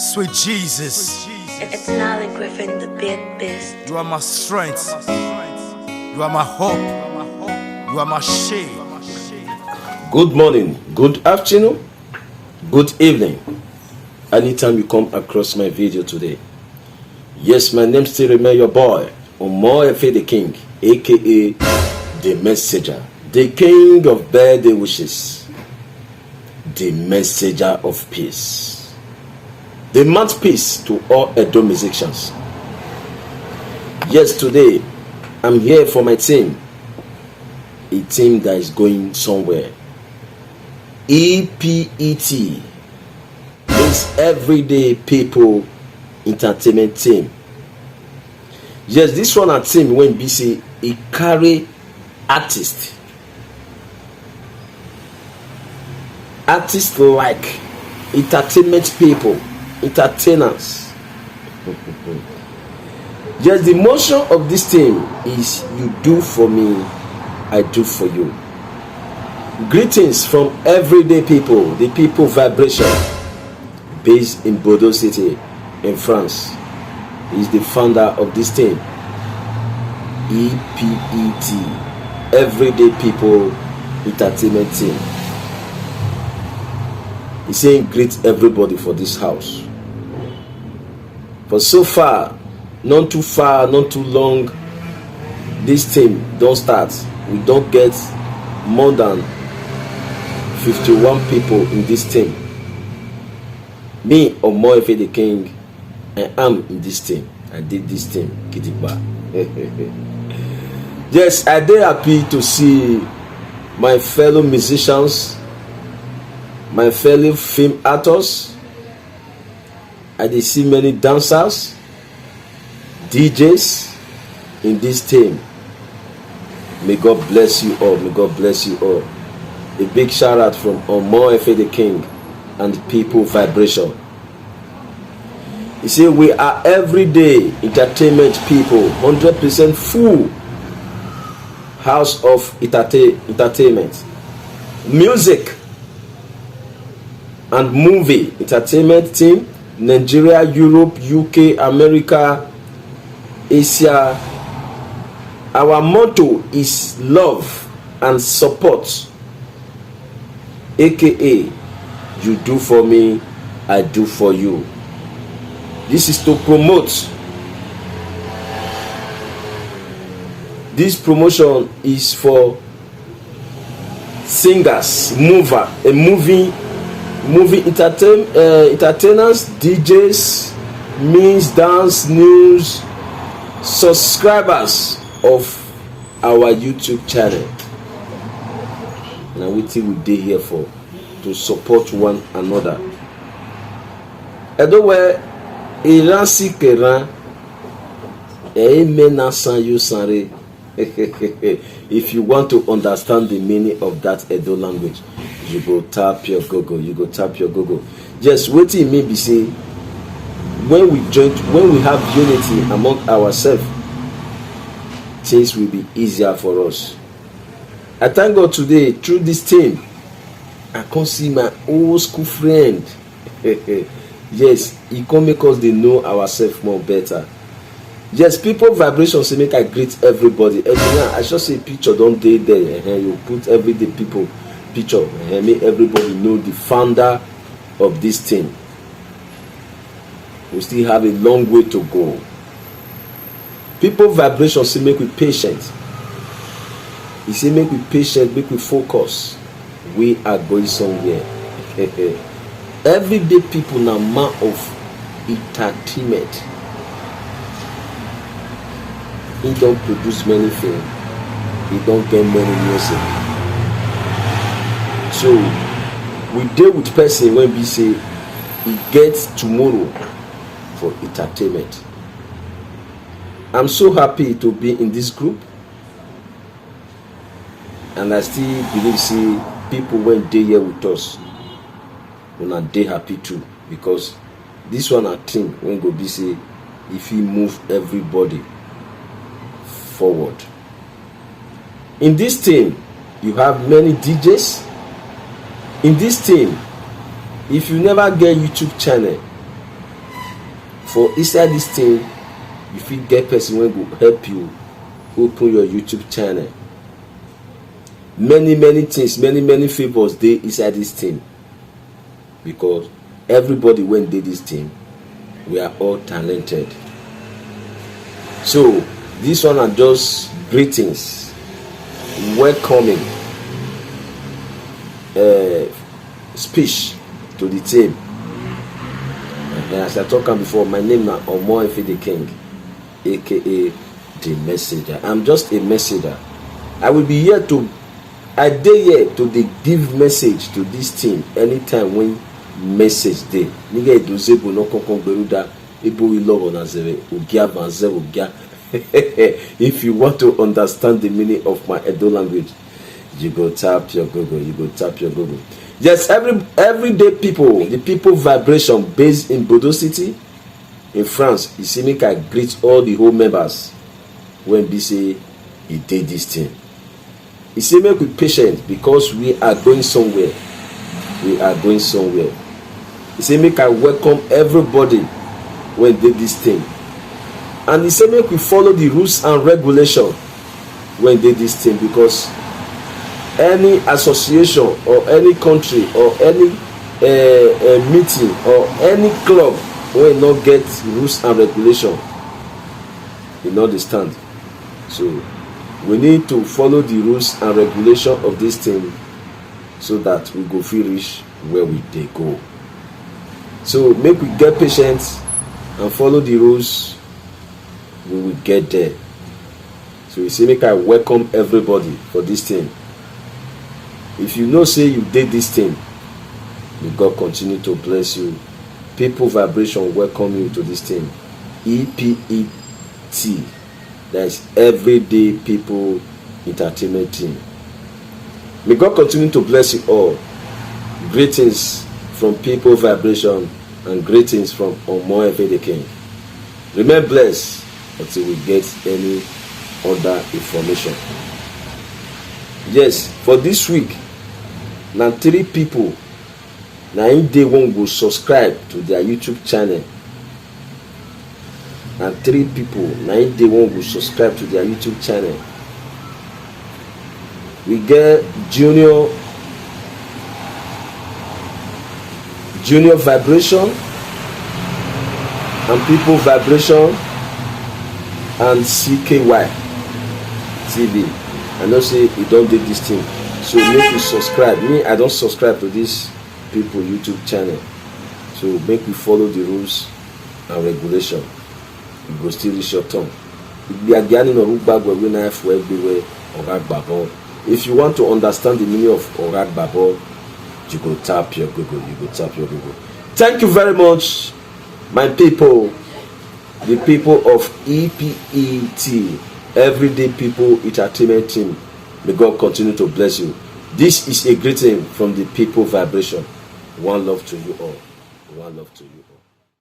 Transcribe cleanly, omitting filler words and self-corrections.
Sweet Jesus, It's Nolly Griffin, the big beast. you are my strength, you are my hope, you are my shade. Good morning, good afternoon, good evening. Anytime you come across my video today. Yes, my name still remains your boy, Omoefe the King, aka the Messenger, the King of birthday wishes, the Messenger of peace, the mouthpiece to all Edo musicians. Yes, today I'm here for my team, a team that is going somewhere. EPET means Everyday People Entertainment Team. Yes, this one a team when BC a carry artist like entertainment people, entertainers. Yes, the motion of this team is you do for me, I do for you. Greetings from Everyday People, the People Vibration, based in Bordeaux City, in France. He is the founder of this team, EPET, Everyday People Entertainment Team. He's saying greet everybody for this house. For so far, not too far, not too long, this team don't start. We don't get more than 51 people in this team. Me, Omoefe the King, I am in this team. I did this team, Kitikba. Yes, I did happy to see my fellow musicians, my fellow film actors. I did see many dancers, DJs in this team. May God bless you all. May God bless you all. A big shout out from Omoefe the King and the People Vibration. You see, we are everyday entertainment people, 100% full house of entertainment, music and movie entertainment team. Nigeria, Europe, UK, America, Asia. Our motto is love and support, aka you do for me, I do for you. This is to promote. This promotion is for singers, movie entertainers, DJs, means dance, news, subscribers of our YouTube channel. Now we think we dey here for to support one another. Edowe Iran Sikeran Emena San Yusare. If you want to understand the meaning of that Edo language, you go tap your Google. Just wait till me be say when we have unity among ourselves, things will be easier for us. I thank God today through this team I can see my old school friend. Yes, it can make us they know ourselves more better. Yes, People Vibration say make I greet everybody. I should say picture don't day there. You put Everyday People picture. Make everybody know the founder of this team. We still have a long way to go. People Vibration say make we patient. He say make we patient, make we focus. We are going somewhere. Everyday People now man of entertainment. He don't produce many films. He don't get many music. So we deal with person when we say he gets tomorrow for entertainment. I'm so happy to be in this group, and I still believe see people when they here with us when they happy too, because this one I think when go be say if he move everybody forward. In this team you have many DJs. In this team, if you never get YouTube channel, for inside this thing you fit get person wey go help you open your YouTube channel. Many things, many favors dey inside this thing, because everybody wey dey this thing, we are all talented. So this one are just greetings, welcoming speech to the team. And as I talked before, my name is Omoefe the King, aka the messenger. I'm just a messenger. I will be here to, I dey here to dey give message to this team anytime when message dey. Nigga idozebo no konkon beruda ibo ilobo na zere ugia banze ugia. If you want to understand the meaning of my Edo language, you go tap your Google. You go tap your Google. Yes, everyday people, the people vibration based in Bordeaux City, in France. You see, make I greet all the whole members when we say he did this thing. You see, make we patient because we are going somewhere. We are going somewhere. You see, make I welcome everybody when they did this thing. And he said, make we follow the rules and regulation when they did this thing, because any association or any country or any meeting or any club will not get rules and regulation, you know, understand. So we need to follow the rules and regulation of this thing so that we go feel reach where we dey go. So make we get patient and follow the rules, we will get there. So you see, make I welcome everybody for this thing. If you know say you did this thing, may God continue to bless you. People vibration welcome you to this thing. EPET, that is Everyday People Entertainment Team. May God continue to bless you all. Greetings from People Vibration and greetings from Omoefe the King. Remain blessed until we get any other information. Yes, for this week, now 3 people now in day one go subscribe to their YouTube channel. And 3 people now in day one go subscribe to their YouTube channel. We get Junior Vibration and People Vibration and CKY TV. I know say you don't do this thing, so make you subscribe. Me, I don't subscribe to this people YouTube channel, so make you follow the rules and regulation. You go still reach your tongue. If you want to understand the meaning of Orag Babo, you go tap your Google. You go tap your Google. Thank you very much, my people, the people of EPET, Everyday People Entertainment Team. May God continue to bless you. This is a greeting from the People Vibration. One love to you all. One love to you.